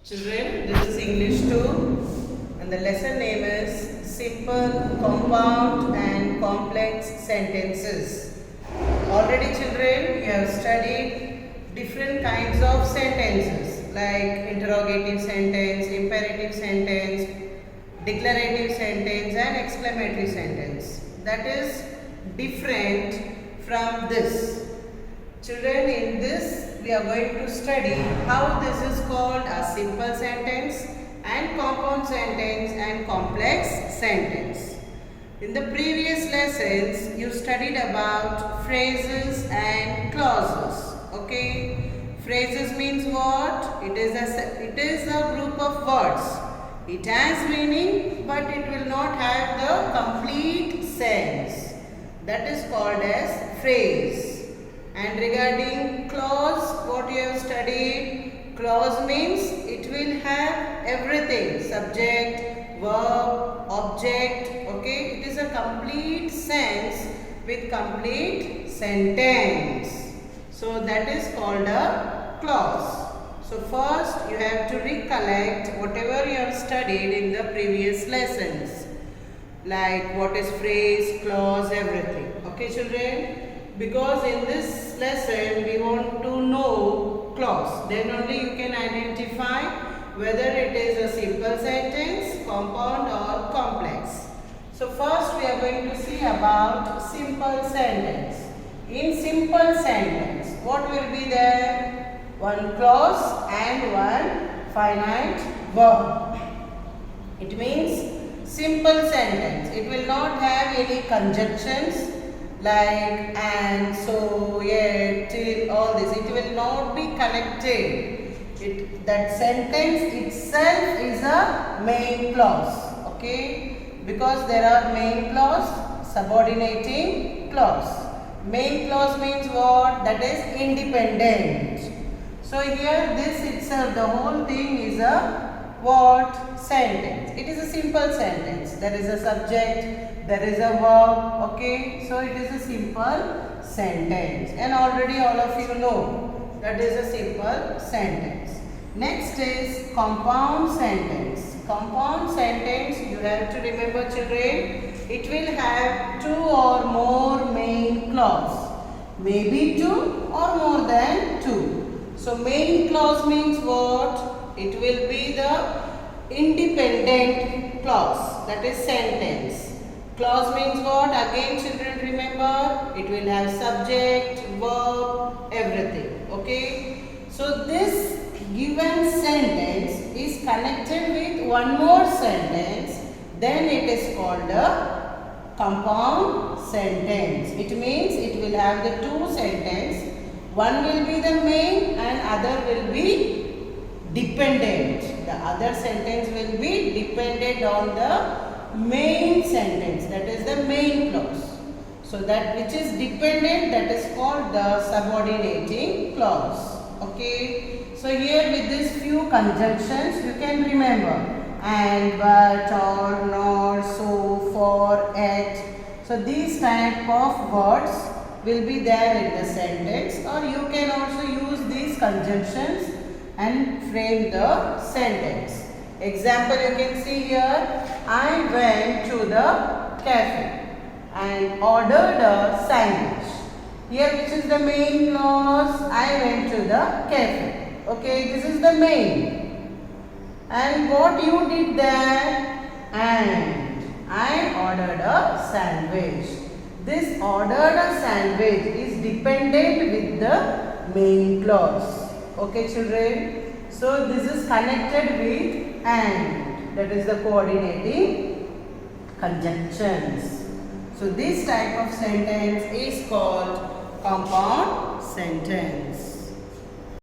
Children, this is English 2 and the lesson name is Simple, Compound and Complex Sentences. Already children, you have studied different kinds of sentences like interrogative sentence, imperative sentence, declarative sentence and exclamatory sentence. That is different from this. Children, in this we are going to study how this is called a simple sentence and compound sentence and complex sentence. In the previous lessons, you studied about phrases and clauses. Okay, phrases means what? It is a group of words. It has meaning, but it will not have the complete sense. That is called as phrase. And regarding clause, what you have studied, clause means it will have everything, subject, verb, object, okay. It is a complete sense with complete sentence. So that is called a clause. So first you have to recollect whatever you have studied in the previous lessons. Like what is phrase, clause, everything. Okay children? Because in this lesson we want to know clause. Then only you can identify whether it is a simple sentence, compound or complex. So first we are going to see about simple sentence. In simple sentence, what will be there? One clause and one finite verb. It means simple sentence. It will not have any conjunctions like and, so, yet, till, all this. It will not be connected. That sentence itself is a main clause. Okay, because there are main clause, subordinating clause. Main clause means what? That is independent. So here this itself, the whole thing is a what? Sentence. It is a simple sentence. There is a subject, there is a verb, okay. So it is a simple sentence. And already all of you know that is a simple sentence. Next is compound sentence. Compound sentence, you have to remember children, it will have two or more main clause. Maybe two or more than two. So main clause means what? It will be the independent clause, that is sentence. Clause means what? Again children remember, it will have subject, verb, everything. Okay. So this given sentence is connected with one more sentence, then it is called a compound sentence. It means it will have the two sentences. One will be the main and other will be dependent. The other sentence will be dependent on the main sentence, that is the main clause. So that which is dependent, that is called the subordinating clause. Okay. So here with these few conjunctions you can remember and, but, or, nor, so, for, at. So these type of words will be there in the sentence, or you can also use these conjunctions and frame the sentence. Example you can see here, I went to the cafe and ordered a sandwich. Here which is the main clause? I went to the cafe. Okay, this is the main. And what you did there? And I ordered a sandwich. This ordered a sandwich is dependent with the main clause. Okay children. So this is connected with and, that is the coordinating conjunctions. So this type of sentence is called compound sentence.